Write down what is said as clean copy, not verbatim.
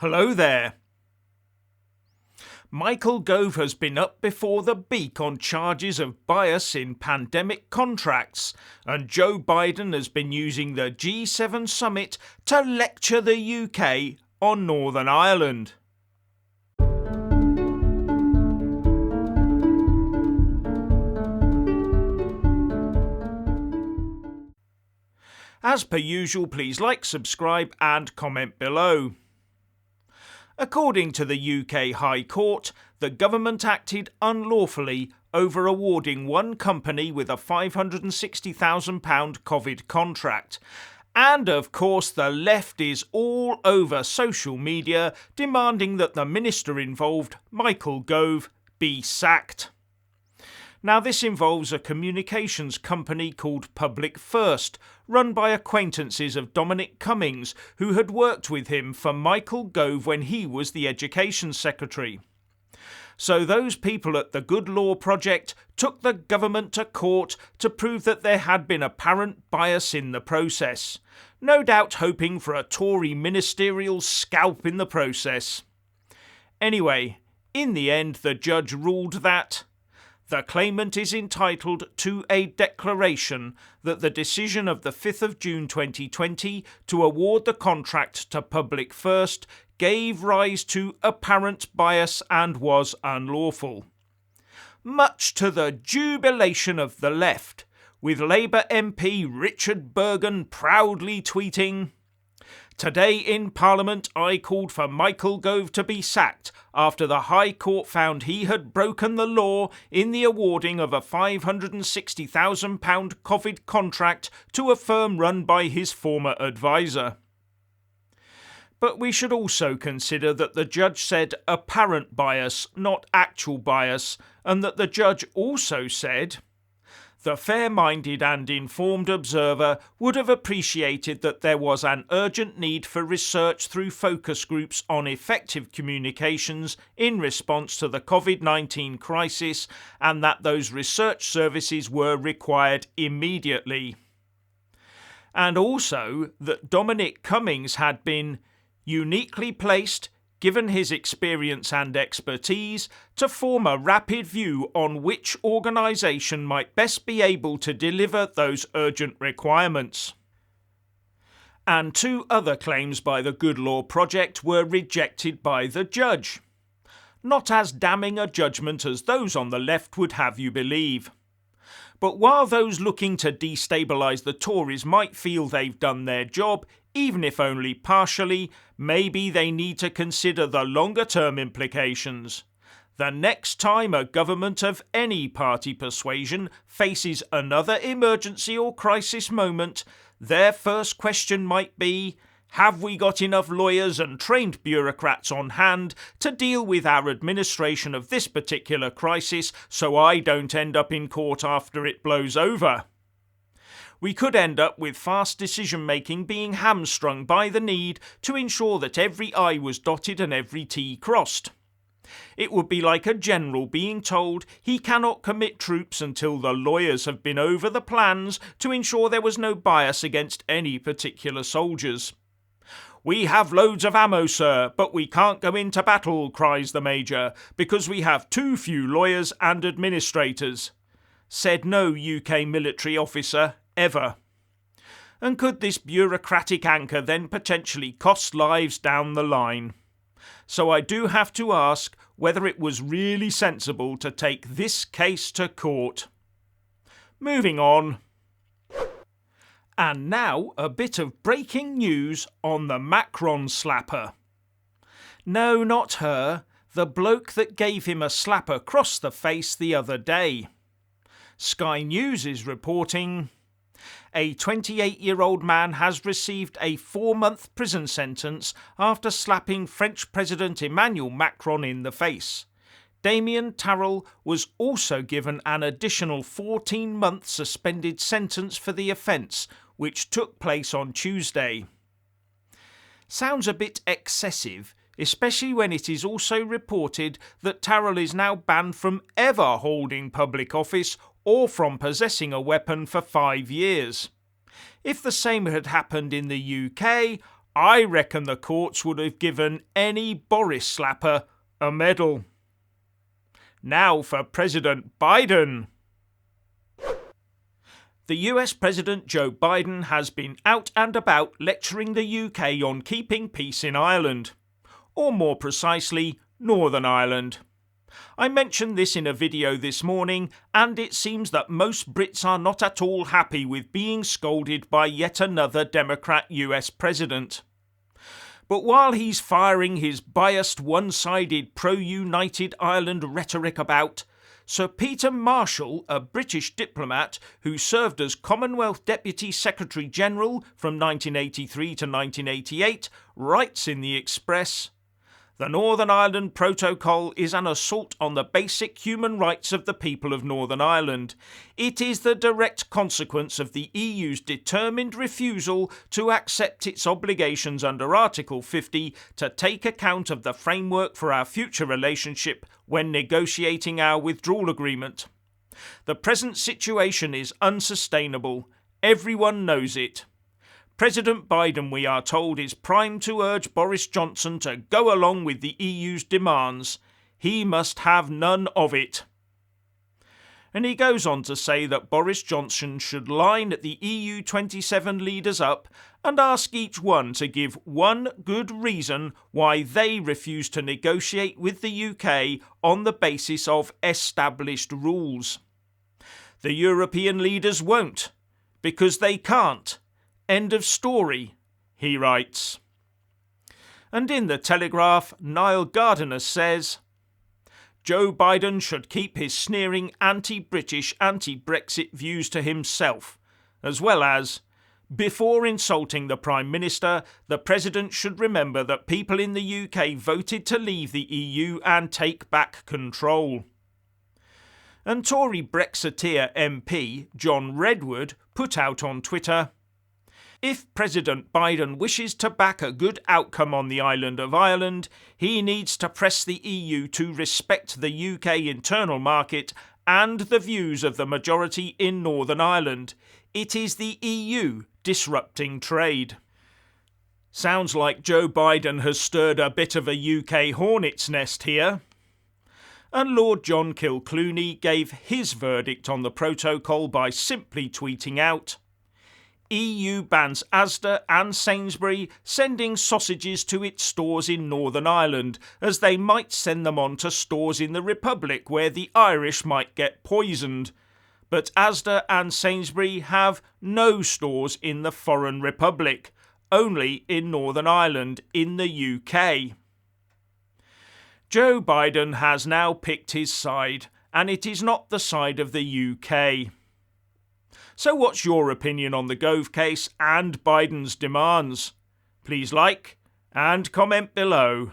Hello there. Michael Gove has been up before the beak on charges of bias in pandemic contracts, and Joe Biden has been using the G7 summit to lecture the UK on Northern Ireland. As per usual, please like, subscribe and comment below. According to the UK High Court, the government acted unlawfully over awarding one company with a £560,000 COVID contract. And of course the left is all over social media demanding that the minister involved, Michael Gove, be sacked. Now this involves a communications company called Public First, run by acquaintances of Dominic Cummings, who had worked with him for Michael Gove when he was the Education Secretary. So those people at the Good Law Project took the government to court to prove that there had been apparent bias in the process, no doubt hoping for a Tory ministerial scalp in the process. Anyway, in the end the judge ruled that the claimant is entitled to a declaration that the decision of the 5th of June 2020 to award the contract to Public First gave rise to apparent bias and was unlawful. Much to the jubilation of the left, with Labour MP Richard Bergen proudly tweeting, "Today in Parliament I called for Michael Gove to be sacked after the High Court found he had broken the law in the awarding of a £560,000 COVID contract to a firm run by his former advisor." But we should also consider that the judge said apparent bias, not actual bias, and that the judge also said, "The fair-minded and informed observer would have appreciated that there was an urgent need for research through focus groups on effective communications in response to the COVID-19 crisis, and that those research services were required immediately." And also that Dominic Cummings had been uniquely placed, given his experience and expertise, to form a rapid view on which organisation might best be able to deliver those urgent requirements. And two other claims by the Good Law Project were rejected by the judge. Not as damning a judgment as those on the left would have you believe. But while those looking to destabilise the Tories might feel they've done their job, even if only partially, maybe they need to consider the longer-term implications. The next time a government of any party persuasion faces another emergency or crisis moment, their first question might be, have we got enough lawyers and trained bureaucrats on hand to deal with our administration of this particular crisis so I don't end up in court after it blows over? We could end up with fast decision-making being hamstrung by the need to ensure that every I was dotted and every T crossed. It would be like a general being told he cannot commit troops until the lawyers have been over the plans to ensure there was no bias against any particular soldiers. "We have loads of ammo, sir, but we can't go into battle," cries the Major, "because we have too few lawyers and administrators," said no UK military officer ever. And could this bureaucratic anchor then potentially cost lives down the line? So I do have to ask whether it was really sensible to take this case to court. Moving on. And now a bit of breaking news on the Macron slapper. No, not her, the bloke that gave him a slap across the face the other day. Sky News is reporting, a 28-year-old man has received a 4-month prison sentence after slapping French President Emmanuel Macron in the face. Damien Tarrell was also given an additional 14-month suspended sentence for the offence, which took place on Tuesday. Sounds a bit excessive, especially when it is also reported that Tarrell is now banned from ever holding public office or from possessing a weapon for 5 years. If the same had happened in the UK, I reckon the courts would have given any Boris slapper a medal. Now for President Biden. The US President Joe Biden has been out and about lecturing the UK on keeping peace in Ireland, or more precisely, Northern Ireland. I mentioned this in a video this morning, and it seems that most Brits are not at all happy with being scolded by yet another Democrat US President. But while he's firing his biased, one-sided pro-United Ireland rhetoric about, Sir Peter Marshall, a British diplomat who served as Commonwealth Deputy Secretary-General from 1983 to 1988, writes in the Express, "The Northern Ireland Protocol is an assault on the basic human rights of the people of Northern Ireland. It is the direct consequence of the EU's determined refusal to accept its obligations under Article 50 to take account of the framework for our future relationship when negotiating our withdrawal agreement. The present situation is unsustainable. Everyone knows it. President Biden, we are told, is primed to urge Boris Johnson to go along with the EU's demands. He must have none of it." And he goes on to say that Boris Johnson should line the EU 27 leaders up and ask each one to give one good reason why they refuse to negotiate with the UK on the basis of established rules. The European leaders won't, because they can't. End of story, he writes. And in the Telegraph, Niall Gardiner says, Joe Biden should keep his sneering anti-British, anti-Brexit views to himself, as well as, before insulting the Prime Minister, the President should remember that people in the UK voted to leave the EU and take back control. And Tory Brexiteer MP John Redwood put out on Twitter, "If President Biden wishes to back a good outcome on the island of Ireland, he needs to press the EU to respect the UK internal market and the views of the majority in Northern Ireland. It is the EU disrupting trade." Sounds like Joe Biden has stirred a bit of a UK hornet's nest here. And Lord John Kilclooney gave his verdict on the protocol by simply tweeting out, "EU bans Asda and Sainsbury sending sausages to its stores in Northern Ireland, as they might send them on to stores in the Republic where the Irish might get poisoned. But Asda and Sainsbury have no stores in the foreign Republic, only in Northern Ireland in the UK." Joe Biden has now picked his side, and it is not the side of the UK. So what's your opinion on the Gove case and Biden's demands? Please like and comment below.